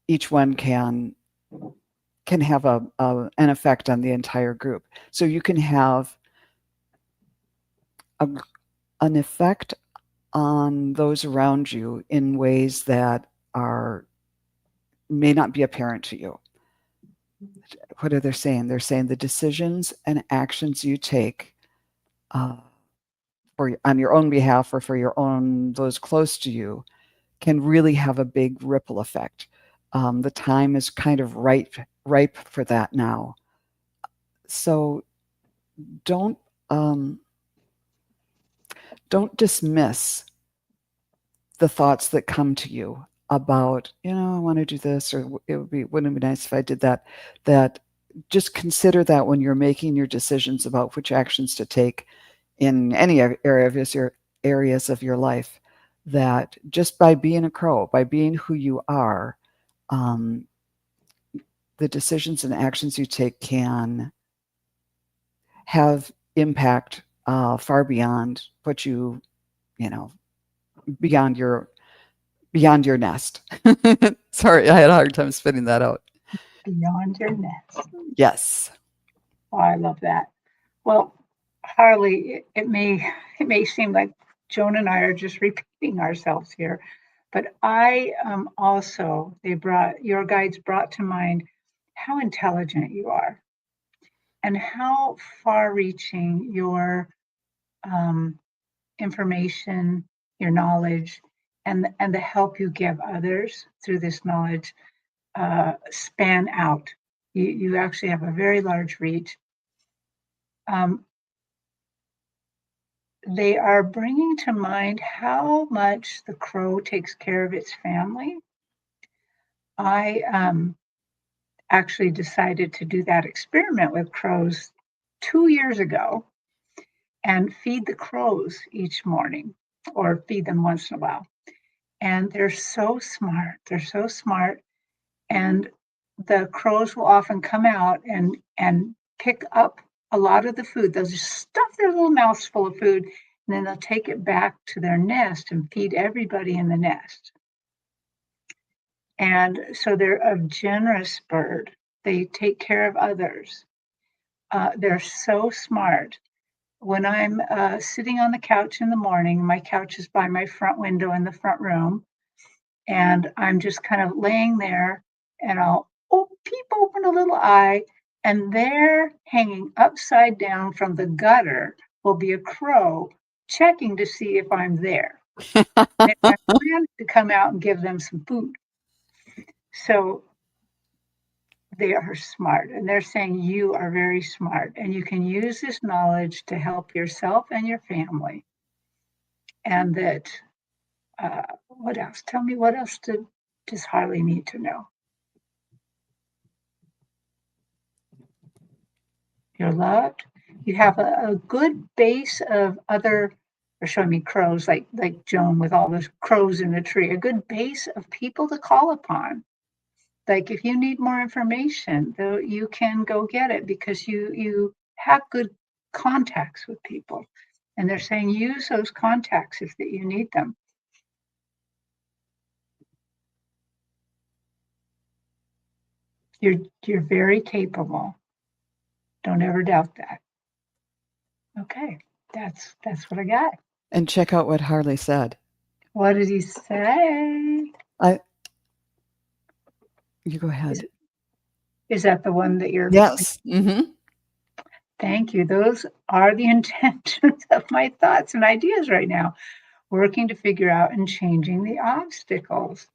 A: each one can have an effect on the entire group. So you can have a, an effect on those around you in ways that are may not be apparent to you. What are they saying? They're saying the decisions and actions you take uh, on your own behalf or for your own those close to you can really have a big ripple effect. The time is kind of ripe for that now. So don't um, don't dismiss the thoughts that come to you about, I want to do this, or wouldn't it be nice if I did that. That just consider that when you're making your decisions about which actions to take in any areas of your life. That just by being a crow, by being who you are, um, the decisions and actions you take can have impact far beyond what you know, beyond your nest. Sorry, I had a hard time spitting that out.
B: Beyond your nest.
A: Yes.
B: Oh, I love that. Well, Harley, it may seem like Joan and I are just repeating ourselves here, but I also your guides brought to mind how intelligent you are and how far-reaching your um, information, your knowledge, and the help you give others through this knowledge span out. You actually have a very large reach. They are bringing to mind how much the crow takes care of its family. I actually decided to do that experiment with crows 2 years ago and feed the crows each morning or feed them once in a while. And they're so smart. They're so smart. And the crows will often come out and pick up a lot of the food. They'll just stuff their little mouths full of food, and then they'll take it back to their nest and feed everybody in the nest. And so they're a generous bird. They take care of others. They're so smart. When I'm sitting on the couch in the morning, my couch is by my front window in the front room, and I'm just kind of laying there, and I'll peep open a little eye, and there, hanging upside down from the gutter, will be a crow checking to see if I'm there. And if I'm planning to come out and give them some food. So they are smart, and they're saying you are very smart, and you can use this knowledge to help yourself and your family. And that, what else? Tell me, what else does Harley need to know? You're loved. You have a good base of other, they're showing me crows, like Joan with all those crows in the tree, a good base of people to call upon. Like if you need more information, though, you can go get it because you have good contacts with people. And they're saying use those contacts if that you need them. You're very capable. Don't ever doubt that. Okay, that's what I got.
A: And check out what Harley said.
B: What did he say?
A: You go ahead.
B: Is that the one that you're?
A: Yes. Mm-hmm.
B: Thank you. Those are the intentions of my thoughts and ideas right now. Working to figure out and changing the obstacles.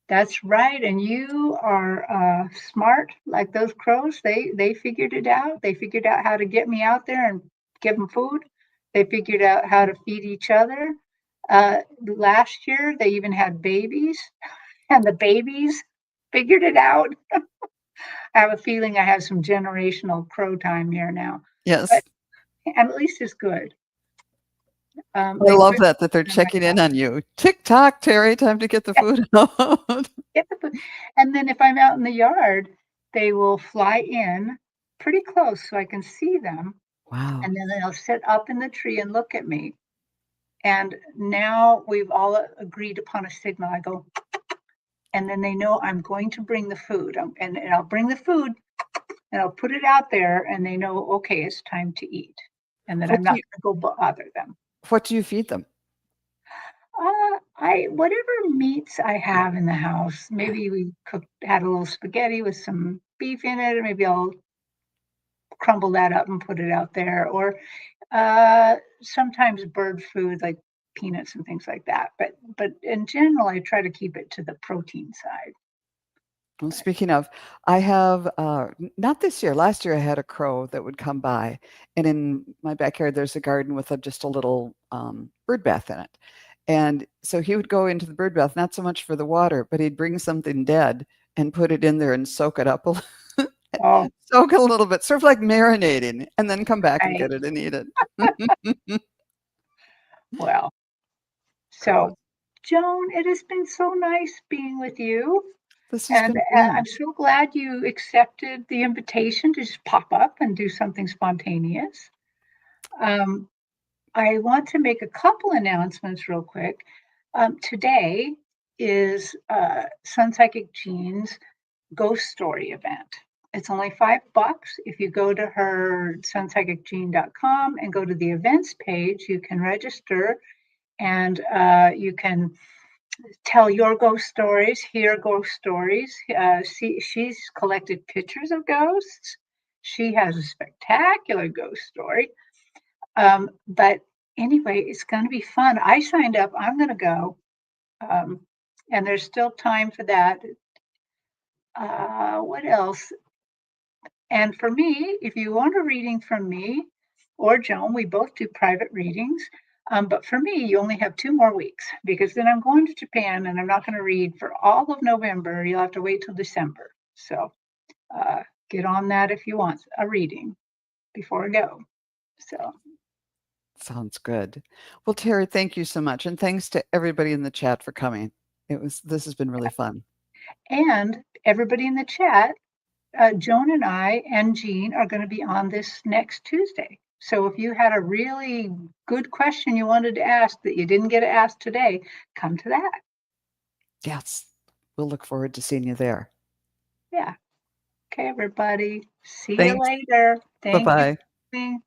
B: That's right. And you are smart like those crows. They figured it out. They figured out how to get me out there and give them food. They figured out how to feed each other. Last year, they even had babies, and the babies figured it out. I have a feeling I have some generational crow time here now,
A: Yes.
B: but and at least it's good.
A: I
B: They
A: love
B: put
A: that they're checking in on you. Tick tock, Terri, time to get the food out.
B: get the food. And then if I'm out in the yard, they will fly in pretty close so I can see them.
A: Wow.
B: And then they'll sit up in the tree and look at me. And now we've all agreed upon a signal. I go, and then they know I'm going to bring the food. And I'll bring the food and I'll put it out there, and they know, okay, it's time to eat. And then
A: What
B: I'm
A: do
B: not
A: you
B: going to go bother them.
A: what do you feed them?
B: I whatever meats I have in the house. Maybe we had a little spaghetti with some beef in it, or maybe I'll crumble that up and put it out there. Or sometimes bird food like peanuts and things like that. But in general, I try to keep it to the protein side.
A: Well, speaking of, I have not this year. Last year, I had a crow that would come by, and in my backyard, there's a garden with just a little bird bath in it. And so he would go into the bird bath, not so much for the water, but he'd bring something dead and put it in there and soak it up,
B: Oh,
A: soak it a little bit, sort of like marinating, and then come back and
B: right.
A: get it and eat it.
B: Well,
A: Crows.
B: so Joan, it has been so nice being with you.
A: This has
B: And
A: been
B: I'm
A: fun.
B: so glad you accepted the invitation to just pop up and do something spontaneous. Um, I want to make a couple announcements real quick. Today is Sun Psychic Jean's ghost story event. It's only $5. If you go to her sunpsychicjean.com and go to the events page, you can register and you can tell your ghost stories, hear ghost stories. She's collected pictures of ghosts. She has a spectacular ghost story. But anyway, it's going to be fun. I signed up. I'm going to go. Um, and there's still time for that. What else? And for me, if you want a reading from me or Joan, we both do private readings. But for me, you only have 2 more weeks because then I'm going to Japan and I'm not going to read for all of November. You'll have to wait till December. So get on that if you want a reading before I go. So,
A: Sounds good. Well, Terri, thank you so much. And thanks to everybody in the chat for coming. This has been really fun.
B: and everybody in the chat, Joan and I and Jean are going to be on this next Tuesday. So if you had a really good question you wanted to ask that you didn't get asked today, come to that.
A: Yes. We'll look forward to seeing you there.
B: Yeah. Okay, everybody. See you
A: Thanks.
B: later.
A: Bye
B: Thank you
A: bye.
B: for coming.